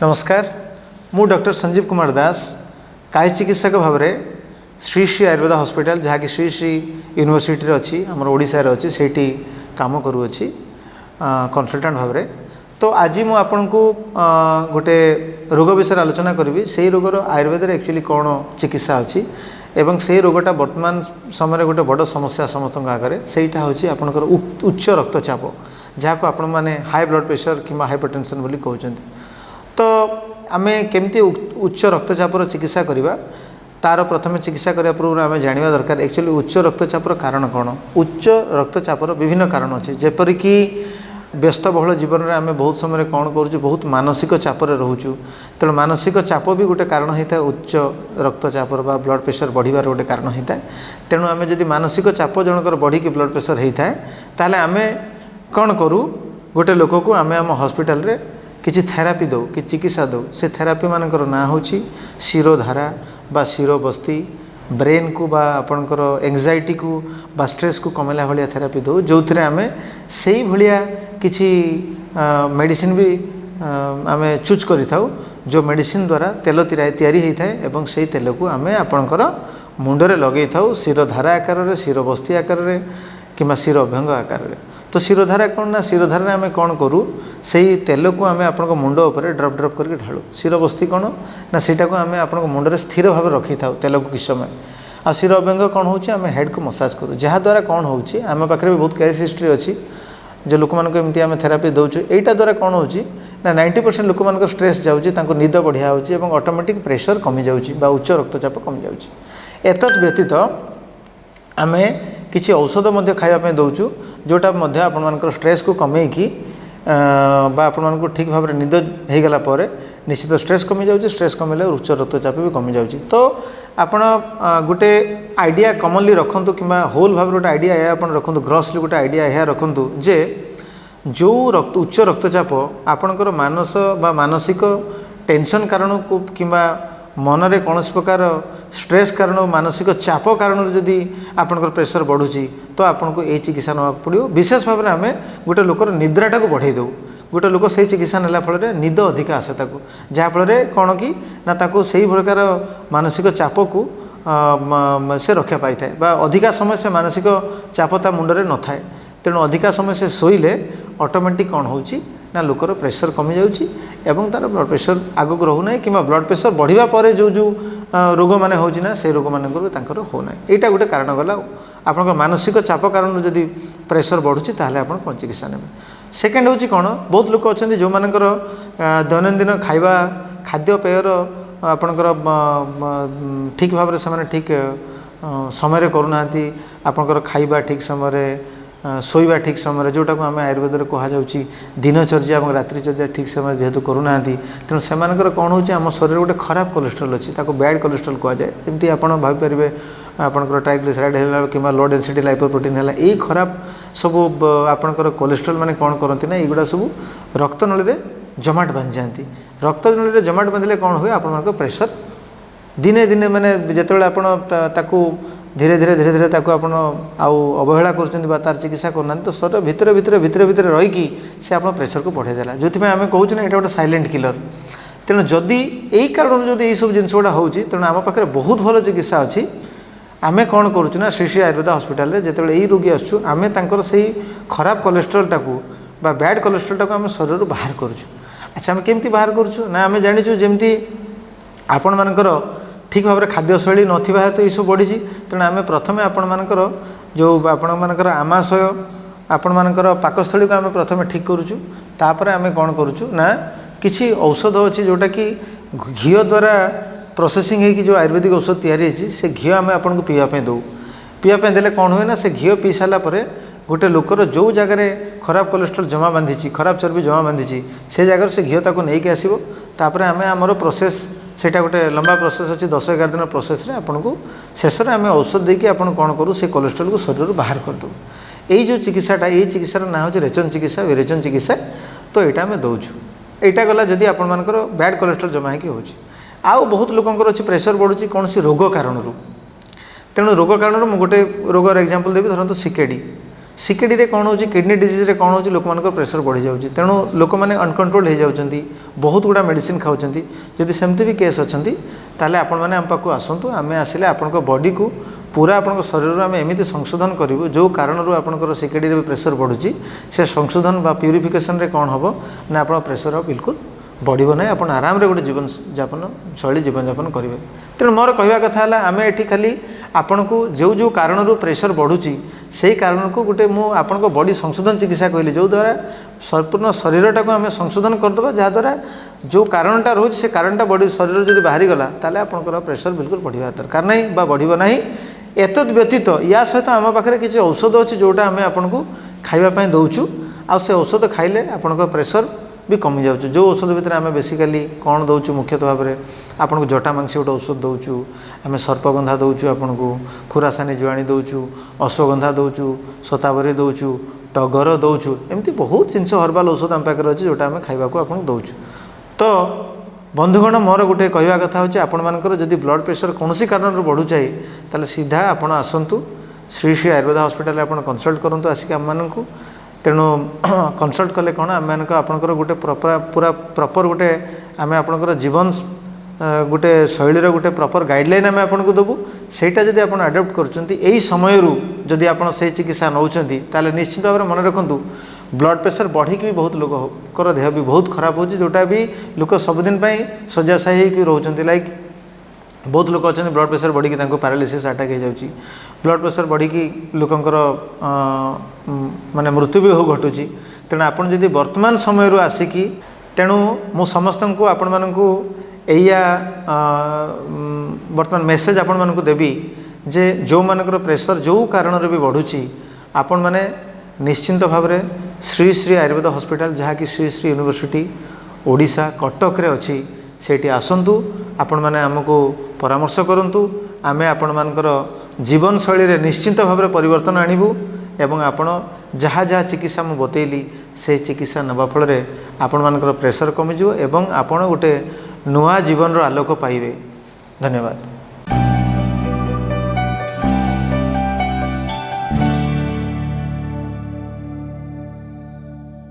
नमस्कार मु डॉक्टर संजीव कुमार दास काय चिकित्सक भाव में श्री श्री आयुर्वेद हॉस्पिटल जहाँकि श्री श्री यूनिवर्सिटी अच्छी आम ओडिशा अच्छी से काम करूँगी कंसल्टेंट भाव में। तो आज मुझे आपन को गोटे रोग विषय आलोचना करी से रोगर आयुर्वेद एक्चुअली कौन चिकित्सा अच्छी एवं से रोगटा वर्तमान समय गोटे बड़ समस्या समस्त आगे सहीटा हूँ आपंकर उच्च रक्तचाप जहाँ को आपण मैंने हाई ब्लड प्रेशर कि हाइपरटेंशन बोली कहते। तो आम केमती उच्च रक्तचापर चिकित्सा करवा तार प्रथम चिकित्सा करने पूर्व आम जाना दरकार एक्चुअली उच्च रक्तचापर कारण कौन। उच्च रक्तचापर विभिन्न कारण अच्छे जेपरिक व्यस्तबहुल जीवन में आम बहुत समय कौन करूँ बहुत मानसिक चापर रोचु तेणु मानसिक चाप भी गोटे कारण होता है उच्च रक्तचापर बा ब्लड प्रेशर बढ़िबार गोटे कारण होता है। तेणु आम जदि मानसिक चाप जनकर बढ़ी ब्लड प्रेशर होता है ताहले आम कौन करूँ गोटे लोक को आम आम हॉस्पिटल रे किसी थेरापी दो कि चिकित्सा दो से थेरापी मानकर ना हो शिरोधारा बा शिरो बस्ती ब्रेन को बा आपणकर एंजाइटी को बा स्ट्रेस को कमेला भाया थेरापी दो जो थे आम से भाया किसी मेडिसिन भी आम चूज करि थाउ जो मेडिसिन द्वारा तेल तैयारी होता है एवं से तेल को आम आपणकर मुंडरे लगे थाउ शिरोधारा आकार शिरो बस्ती आकार कि शिरो अभ्यंग आकार। तो शिरोधारा कौन ना शिरोधारा आम कौन करूँ से तेल को आम आप मुंड उपर ड्रप ड्रप करके ढालू। शिरो बस्ती कौन ना सीटा को आम आप मुंडरे स्थिर भाव रखी था तेल को किस समय आ शिरो अभ्यंग कौन हो हेड को मसाज करूँ जहाँद्वारा कौन हो आम पाखे भी बहुत केस हिस्ट्री अच्छी जो लोक मानक एमती आम थेरापी दौचु एटा द्वारा कौन हो 90% लोक मान स्ट्रेस जाऊँगी निद बढ़िया हो ऑटोमेटिक प्रेशर कमी जाऊँगी उच्च रक्तचाप कमी जाऊँगी। एतद व्यतीत आम किसी औषध मध्य खावाई दौचु जोटा मध्य आपण मानकर स्ट्रेस को कमेकी बा आपण मानक ठीक भाव में निद हो गला निश्चित स्ट्रेस कमी जाऊँगी स्ट्रेस कमिले उच्च रक्तचाप भी कमी जाऊँगी। तो आपण गोटे आइडिया कमनली रखु कि होल भाव गोटे आइडिया या रखु ग्रॉसली गोटे आइडिया यह रखु जे जो उच्च रक्तचाप आपणकर मानस बा मानसिक टेंशन कारण को कि मनरे कौन प्रकार स्ट्रेस कारण मानसिक चाप कारण जदि आपणकर प्रेशर बढ़ुची तो आपन को यही चिकित्सा ना पड़ो। विशेष भाव में आम गोटे लोकर निद्राटा को बढ़ाई दो गोटे लोक से चिकित्सा नेला फल निद अधिक आसे ताकू जहाँफल कौन कि ना से प्रकार मानसिक चाप को से रक्षा पाई था बा अधिका समय से मानसिक चाप ता मुंडरे न थाए तेणु अधिका समय से शोले ऑटोमेटिक कौन हो ना लोकर प्रेशर कमी जाऊँगी एवं तार ब्लड प्रेशर आगक रोना कि ब्लड प्रेशर बढ़िया पर जो जो रोग मैंने होना से रोग मान होना यहाँ गोटे कारण गला आप मानसिक चाप कारण जदि प्रेशर बढ़ुची ताहले आप कौन चिकित्सा ने। सेकेंड हूँ कौन बहुत लोक अच्छा जो मानकर दैनंदिन खाଇବା खाद्यपेयर आपणकर ठीक भाव से ठीक समय करूना आपणकर खाଇବା ठीक समय शोवा ठीक समय जोटा को आम आयुर्वेद कहुच्छी दिनचर्या और रात्रिचर्या ठीक समय जेहेतु करूना तेणु से कौन हो आम शरीर गोटे खराब कोलेस्ट्रोल अच्छी बैड कोलेस्ट्रोल कहुए जमी आप भाईपर आपंकर ट्राइग्लिसराइड है कि लो डेंसिटी लाइपोप्रोटीन है यही खराब सब आपंकर कोलेस्ट्रोल मैंने कौन करती ना युवा सब रक्त नली जमाट बांधि जाती रक्त नली जमाट बांधिले कौन हुए आप प्रेशर दिने दिने मैंने जितेबाला आपको धीरे धीरे धीरे धीरे ताको आपण आउ अवहेला कर तार चिकित्सा करना तो शरीर भितर भितर भितर भितर रहीकि से आप प्रेशर को बढ़ाईदेला जो आम कहूँ ना यहाँ गोटे साइलेंट किलर। तेणु जदि यही कारण जदि यही सब जिन गुड़ा हो तेणु आम पाखे बहुत भल चिकित्सा अच्छी आम कौन करूँ श्री श्री आयुर्वेद हॉस्पिटल जिते यही रोगी आसुँ आम से खराब कोलेस्ट्रोलटा को बैड कोलेस्ट्रोलटा को आम शरीर बाहर करुँ। अच्छा आम केमती बाहर करुँ ना आम जाचु जमी आपण मानकर ठीक भाव में खाद्यशैली नथिबा हेतु ये सब बढ़ी तेणु आम प्रथमे आपण मानकर जो आपण मानकर आमाशय आपण मानकर पाकस्थली को आम प्रथमे ठीक करुचु तापर आम कौन करुचु ना किसी औषध अच्छी जोटा कि घी द्वारा प्रोसेसिंग है कि जो आयुर्वेदिक औषध तैयारी से घी आम आपन को पीवाई दो पीवाई देले कौन हुए ना से घी पी सारापर गोटे लोकर जो जगार खराब कोलेस्ट्रोल जमा बांधी खराब चर्बी जमा बांधी से जगह से घी ताको नहीं आसो तापर आम आमर प्रोसेस सेटा गोटे लंबा प्रोसेस अच्छी 10-11 दिन प्रोसेस आपन को शेष में आम औषध देकी आपन कौन करूँ से कोलेस्ट्रोल को शरीर बाहर करदे यही जो चिकित्साटा यही चिकित्सार ना हो रेचन चिकित्सा विरेचन चिकित्सा। तो यहाँ आम दौचु यहाँ गला जदि आपण मानकर बैड कोलेस्ट्रोल जमा हो आउ बहुत लोकंर अच्छी प्रेशर बढ़ुची कौन सी रोग कारण तेणु रोग कारण मुझे गोटे रोगर एग्जांपल देवी धरतु सीकेडी रे कौन होची किडनी डिजीज रे कौन होची लोक मानकर प्रेशर बढ़ी जाउची तेणु लोक माने अनकंट्रोल हो जाउचंती बहुत गुडा मेडिसिन खाउचंती जदि सेमती भी केस अछंती ताले आपण माने हम पाखु आसंतु आमे आसिले आपनको बॉडी को पूरा आपनको शरीर आमे एमिति संशोधन करिवु जो कारण रु आपनकर सीकेडी रे प्रेशर बढ़ुची से संशोधन बा प्यूरिफिकेशन रे कौन हबो ना आपण प्रेशर बिल्कुल बढ़िबो नै आपण आराम रे गोटे जीवन यापन शैली जीवन यापन करिवे तेणु मोर कहवा कथा है आम एठी खाली आपण को जो जो कारण रु प्रेशर बढ़ुची से कारण को गोटे मु आपण को बॉडी संशोधन चिकित्सा कहली जो द्वारा संपूर्ण शरीरटा को आम संशोधन करदे जहाँद्वारा जो कारणटा रोचे से कारणटा बॉडी शरीर जब बाहरी गला ताले आपनकर प्रेशर बिल्कुल बढ़िया दरकार नहीं बा बढ़िबो नहीं एतद व्यतीत या सहित आम पाखे किसी औषध अच्छी जोटा आम आपन को खावाई दौचु आ से औषध खाइले आपनकर प्रेशर भी कमी जाऊँ जो औषध भितर आम बेसिकाली कौन दौचु मुख्यतः भाव में आपन को जटामांसी गोटे औषध दौचु आम सर्पगंधा दौचु आपन को खुरासानी जुआणी दौचु अश्वगंधा दौचु शतावरी दौचु टगर दौचु एमती बहुत जिनस हर्बाल औषध आम पाखे अच्छी जोटा आम खाइबा आपन दौचु तो बंधुगण मोर गोटे कहवा कथा होची आपण मानकर जदि ब्लड प्रेशर कौन कारण बढ़ुचाए ताले सीधा आपण आसंतु श्री श्री आयुर्वेद हॉस्पिटल आपण कंसल्ट करंतु आसिक आम मानकु तेणु कंसल्ट कले कौन आम आपणकर गोटे पूरा प्रॉपर गोटे आम आपणकर जीवन गोटे शैलीर गोटे प्रॉपर गाइडलाइन आम आपको देवु सेटा जदि आप आडप्ट कर समय जदि आप चिकित्सा नौकरी ताले निश्चित भाव में मन रखु ब्लड प्रेशर बढ़ी भी बहुत लोकर देह भी बहुत खराब हो जोटा भी लोक सबुदिन शଯ୍ୟାଶାयी होकर रोचते लाइक बहुत लोक अच्छा ब्लड प्रेशर बढ़ी पैरालिसिस अटैक हो जाऊँगी ब्लड प्रेशर बढ़ी लोकंर माने मृत्यु भी घटुची तेणु आपड़ जदि वर्तमान समय रू आसिकी तेणु मु समस्त को आपण मानू या वर्तमान मेसेज आपण मानू देवी जे जो मानकर प्रेशर जो कारण भी बढ़ुची आपण माने निश्चिंत भाव में श्री श्री आयुर्वेद हॉस्पिटल जहाँकि श्री श्री यूनिवर्सिटी ओडिशा कटक रे अच्छी सेठी आसंतु आपण माने हमको परामर्श करंतु आमे आपण मानकर जीवन शैली रे निश्चिंत भाव में परिवर्तन आणिबु एवं आपण जहाँ जहाँ चिकित्सा मु बतैली से चिकित्सा नवा फल रे आपण मानकर प्रेशर कमिजो एवं आपण गोटे नुआ जीवन रो आलोक पाइबे। धन्यवाद।